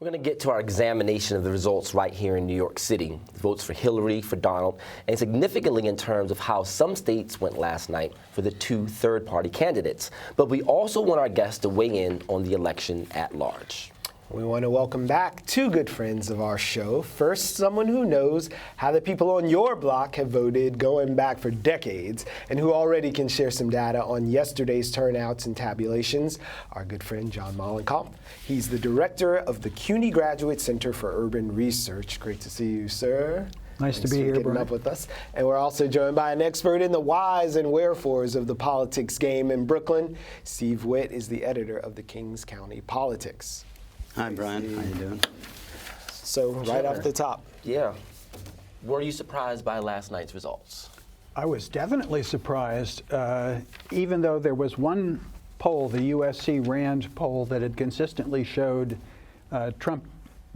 We're going to get to our examination of the results right here in New York City. Votes for Hillary, for Donald, and significantly in terms of how some states went last night for the two third-party candidates. But we also want our guests to weigh in on the election at large. We want to welcome back two good friends of our show. First, someone who knows how the people on your block have voted going back for decades and who already can share some data on yesterday's turnouts and tabulations, our good friend John Mollenkopf. He's the director of the CUNY Graduate Center for Urban Research. Great to see you, sir. Nice Thanks to be for here, getting Brian. up with us. And we're also joined by an expert in the whys and wherefores of the politics game in Brooklyn. Steve Witt is the editor of the Kings County Politics. Hi, Brian. How you doing? So, right off the top. Yeah. Were you surprised by last night's results? I was definitely surprised, even though there was one poll, the USC RAND poll, that had consistently showed Trump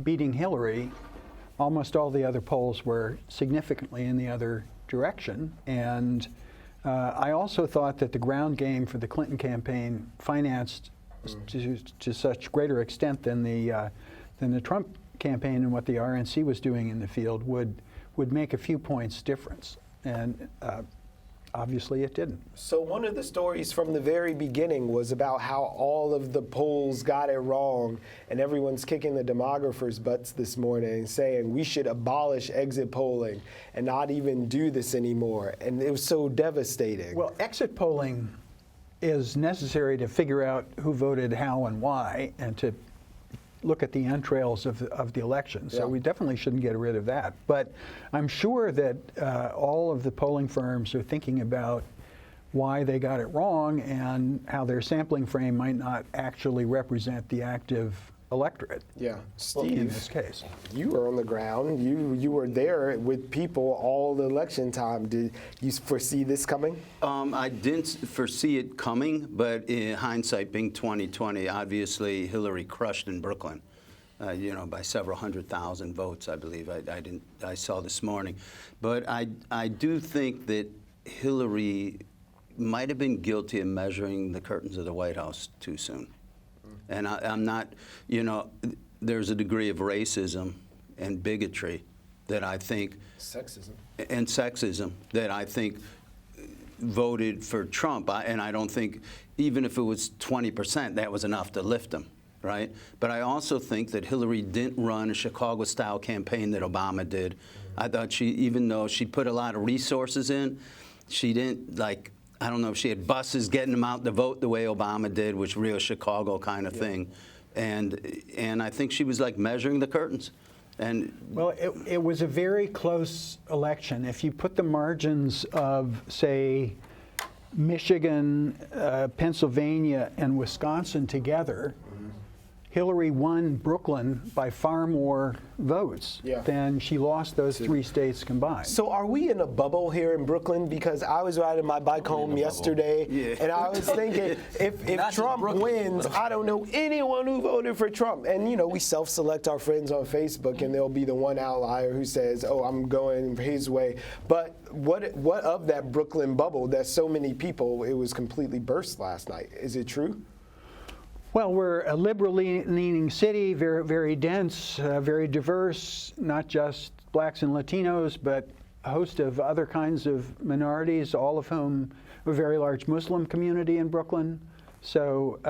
beating Hillary. Almost all the other polls were significantly in the other direction. And I also thought that the ground game for the Clinton campaign, financed to such greater extent than the Trump campaign and what the RNC was doing in the field, would make a few points difference. And obviously it didn't. So one of the stories from the very beginning was about how all of the polls got it wrong, and everyone's kicking the demographers' butts this morning saying we should abolish exit polling and not even do this anymore. And it was so devastating. Well, exit polling is necessary to figure out who voted how and why, and to look at the entrails of the election. So we definitely shouldn't get rid of that. But I'm sure that all of the polling firms are thinking about why they got it wrong and how their sampling frame might not actually represent the active electorate. Yeah, Steve, in this case, you were on the ground. You were there with people all the election time. Did you foresee this coming? I didn't foresee it coming, but in hindsight, being 2020, obviously Hillary crushed in Brooklyn. By several 100,000 votes, I believe. I saw this morning, but I do think that Hillary might have been guilty of measuring the curtains of the White House too soon. And I'm not, there's a degree of racism and bigotry that I think, sexism that I think voted for Trump. And I don't think, even if it was 20%, that was enough to lift him, right? But I also think that Hillary didn't run a Chicago-style campaign that Obama did. I thought even though she put a lot of resources in, she didn't, I don't know if she had buses getting them out to vote the way Obama did, which real Chicago kind of thing. And I think she was measuring the curtains. And well, it was a very close election. If you put the margins of, say, Michigan, Pennsylvania, and Wisconsin together, Hillary won Brooklyn by far more votes than she lost those three states combined. So are we in a bubble here in Brooklyn? Because I was riding my bike home yesterday, and I was thinking, if Trump wins, I don't know anyone who voted for Trump. And, we self-select our friends on Facebook, and there'll be the one outlier who says, oh, I'm going his way. But what of that Brooklyn bubble that so many people, it was completely burst last night? Is it true? Well, we're a liberal-leaning city, very, very dense, very diverse, not just blacks and Latinos, but a host of other kinds of minorities, all of whom have a very large Muslim community in Brooklyn. So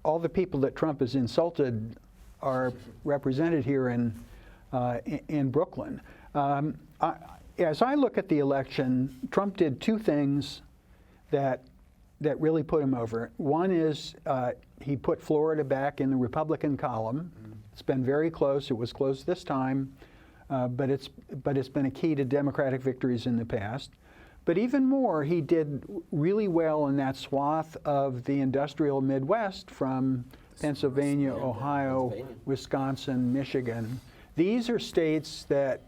all the people that Trump has insulted are represented here in Brooklyn. As I look at the election, Trump did two things that really put him over. One is he put Florida back in the Republican column. It's been very close. It was close this time, but it's been a key to Democratic victories in the past. But even more, he did really well in that swath of the industrial Midwest from Pennsylvania, Ohio, Wisconsin, Michigan. These are states that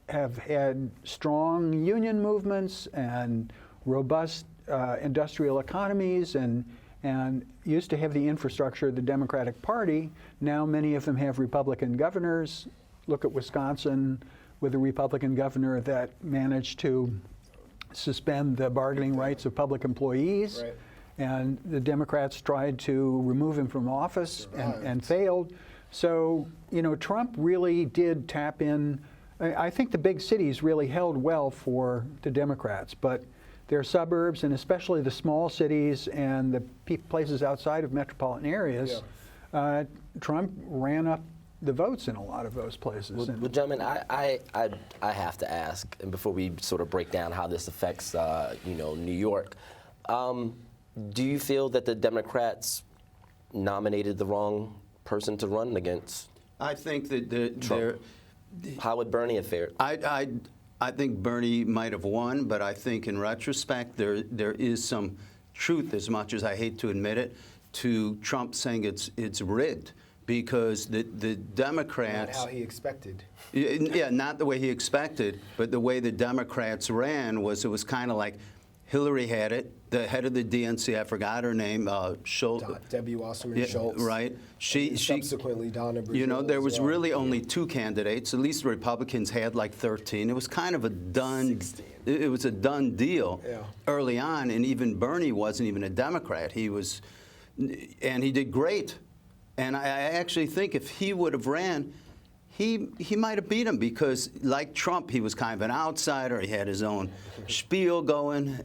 have had strong union movements and robust industrial economies and used to have the infrastructure of the Democratic Party. Now many of them have Republican governors. Look at Wisconsin with a Republican governor that managed to suspend the bargaining rights of public employees. And the Democrats tried to remove him from office and failed. So, Trump really did tap in. I think the big cities really held well for the Democrats, but their suburbs, and especially the small cities and the places outside of metropolitan areas, Trump ran up the votes in a lot of those places. Well, gentlemen, I have to ask, and before we sort of break down how this affects, New York, do you feel that the Democrats nominated the wrong person to run against? I think that how would Bernie have fared? I think Bernie might have won, but I think in retrospect there is some truth, as much as I hate to admit it, to Trump saying it's rigged, because the Democrats. Not how he expected. Yeah, not the way he expected, but the way the Democrats ran it was kind of like Hillary had it. The head of the DNC, I forgot her name, Schultz. Debbie Wasserman Schultz. Right. She subsequently Donna Brazile. There was really only 2 candidates. At least the Republicans had like 13. It was kind of a done. 16. It was a done deal early on, and even Bernie wasn't even a Democrat. He was, and he did great. And I actually think if he would have ran, he might have beat him, because, like Trump, he was kind of an outsider. He had his own spiel going.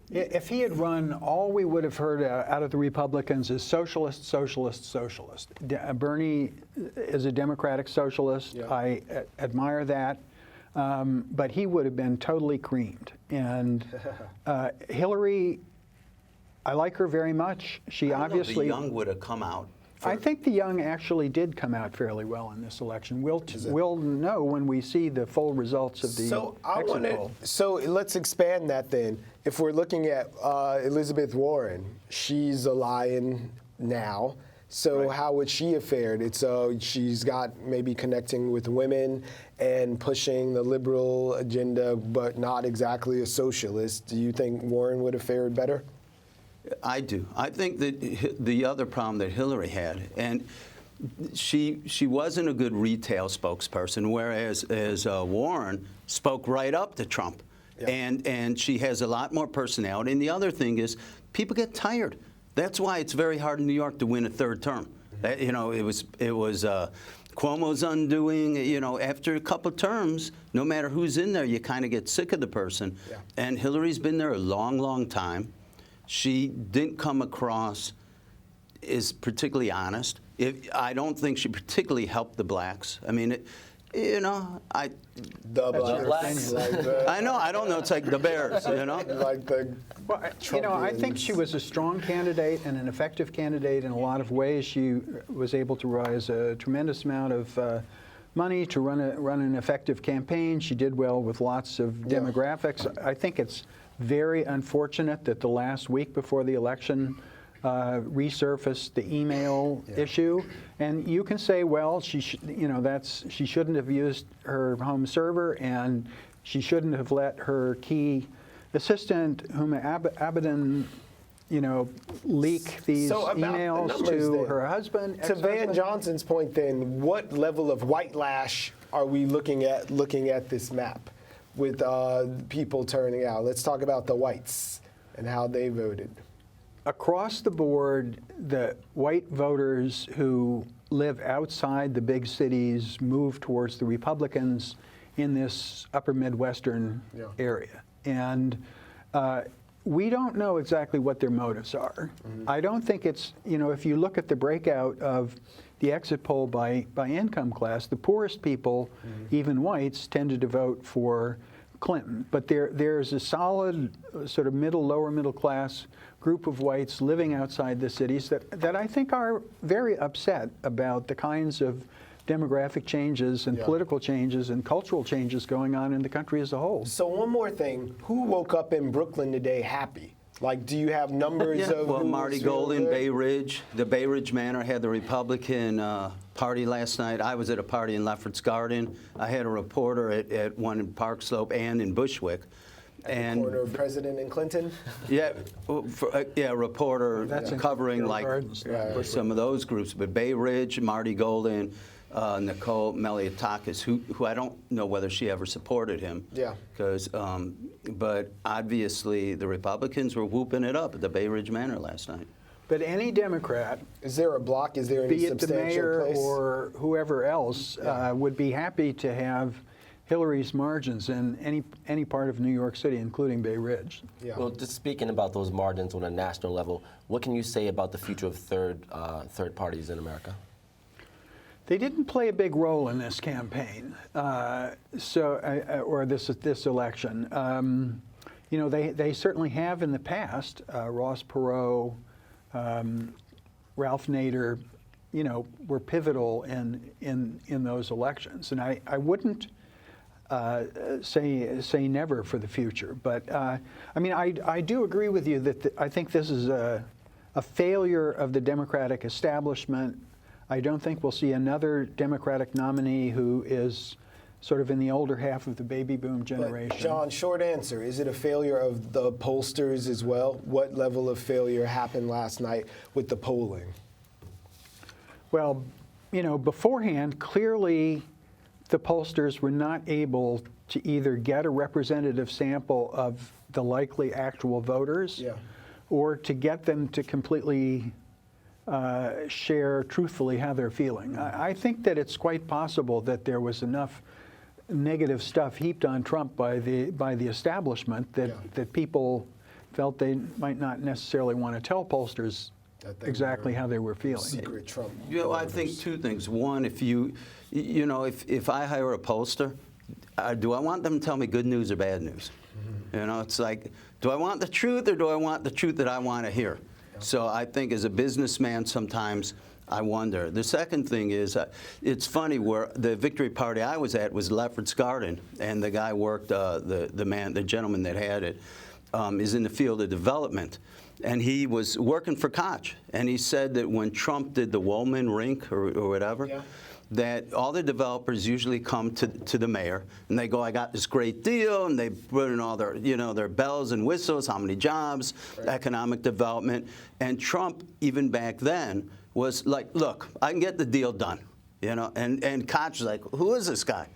If he had run, all we would have heard out of the Republicans is socialist, socialist, socialist. Bernie is a democratic socialist. Yeah. I admire that. But he would have been totally creamed. And Hillary, I like her very much. She obviously. The young would have come out. I think the young actually did come out fairly well in this election. We'll know when we see the full results of the exit poll. So let's expand that then. If we're looking at Elizabeth Warren, she's a lion now. So how would she have fared? She's got maybe connecting with women and pushing the liberal agenda, but not exactly a socialist. Do you think Warren would have fared better? I do. I think that the other problem that Hillary had, and she wasn't a good retail spokesperson, whereas Warren spoke right up to Trump. Yeah. And she has a lot more personality. And the other thing is, people get tired. That's why it's very hard in New York to win a 3rd term. It was Cuomo's undoing. After a couple of terms, no matter who's in there, you kind of get sick of the person. Yeah. And Hillary's been there a long, long time. She didn't come across as particularly honest. I don't think she particularly helped the blacks. I mean, the blacks. I know. I don't know. It's like the Bears. Like the. Well, I think she was a strong candidate and an effective candidate in a lot of ways. She was able to raise a tremendous amount of money to run an effective campaign. She did well with lots of demographics. I think it's very unfortunate that the last week before the election resurfaced the email issue, and you can say, well, she shouldn't have used her home server, and she shouldn't have let her key assistant, Huma Abedin, leak these emails to her husband. To Van Johnson's point, then, what level of white lash are we looking at this map? With people turning out. Let's talk about the whites and how they voted. Across the board, the white voters who live outside the big cities move towards the Republicans in this upper Midwestern area. And we don't know exactly what their motives are. Mm-hmm. I don't think it's, if you look at the breakout of the exit poll by income class, the poorest people, even whites, tended to vote for Clinton. But there's a solid sort of lower middle class group of whites living outside the cities that I think are very upset about the kinds of demographic changes and political changes and cultural changes going on in the country as a whole. So one more thing, who woke up in Brooklyn today happy? Like, do you have numbers of? Well, Marty Golden, Bay Ridge. The Bay Ridge Manor had the Republican party last night. I was at a party in Lefferts Garden. I had a reporter at one in Park Slope and in Bushwick. At the corner of President and Clinton? Yeah, a reporter covering like some of those groups. But Bay Ridge, Marty Golden, Nicole Meliotakis, who I don't know whether she ever supported him. Yeah. But obviously the Republicans were whooping it up at the Bay Ridge Manor last night. But any Democrat, Is there a block? Is there any be it the substantial mayor place? or whoever else, would be happy to have Hillary's margins in any part of New York City, including Bay Ridge. Yeah. Well, just speaking about those margins on a national level, what can you say about the future of third parties in America? They didn't play a big role in this campaign, or this election. You know, they certainly have in the past. Ross Perot, Ralph Nader, you know, were pivotal in those elections, and I wouldn't say never for the future. But I mean, I do agree with you that I think this is a failure of the Democratic establishment. I don't think we'll see another Democratic nominee who is sort of in the older half of the baby boom generation. But John, short answer, is it a failure of the pollsters as well? What level of failure happened last night with the polling? Well, you know, beforehand, clearly the pollsters were not able to either get a representative sample of the likely actual voters or to get them to completely share truthfully how they're feeling. I think that it's quite possible that there was enough negative stuff heaped on Trump by the establishment that people felt they might not necessarily want to tell pollsters exactly how they were feeling. Secret Trump. You know, I think two things. One, if if I hire a pollster, do I want them to tell me good news or bad news? You know, it's like, do I want the truth or do I want the truth that I want to hear? So I think as a businessman, sometimes I wonder. The second thing is, it's funny, where the victory party I was at was Lefferts Garden, and the guy worked, the gentleman that had it, is in the field of development. And he was working for Koch, and he said that when Trump did the Woolman rink or whatever, that all the developers usually come to the mayor and they go, I got this great deal, and they put in all their, their bells and whistles, how many jobs, economic development. And Trump, even back then, was like, look, I can get the deal done, and Koch was like, who is this guy?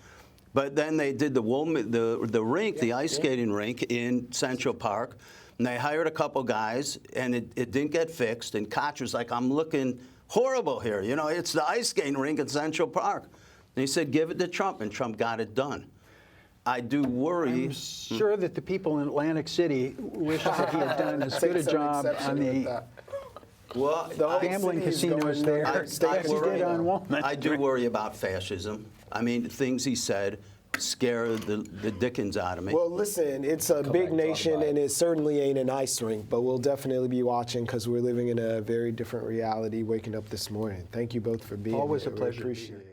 But then they did the Woolman, the rink, the ice skating rink in Central Park, and they hired a couple guys, and it didn't get fixed, and Koch was like, I'm looking horrible here. It's the ice skating rink in Central Park. And he said, give it to Trump, and Trump got it done. I do worry. I'm sure that the people in Atlantic City wish that he had done as good a job on the gambling casinos there as he did on Woolman. I do worry about fascism. I mean, things he said scare the dickens out of me. Well, listen, it's a big nation, and it certainly ain't an ice rink, but we'll definitely be watching because we're living in a very different reality waking up this morning. Thank you both for being here. Always a pleasure. We appreciate it.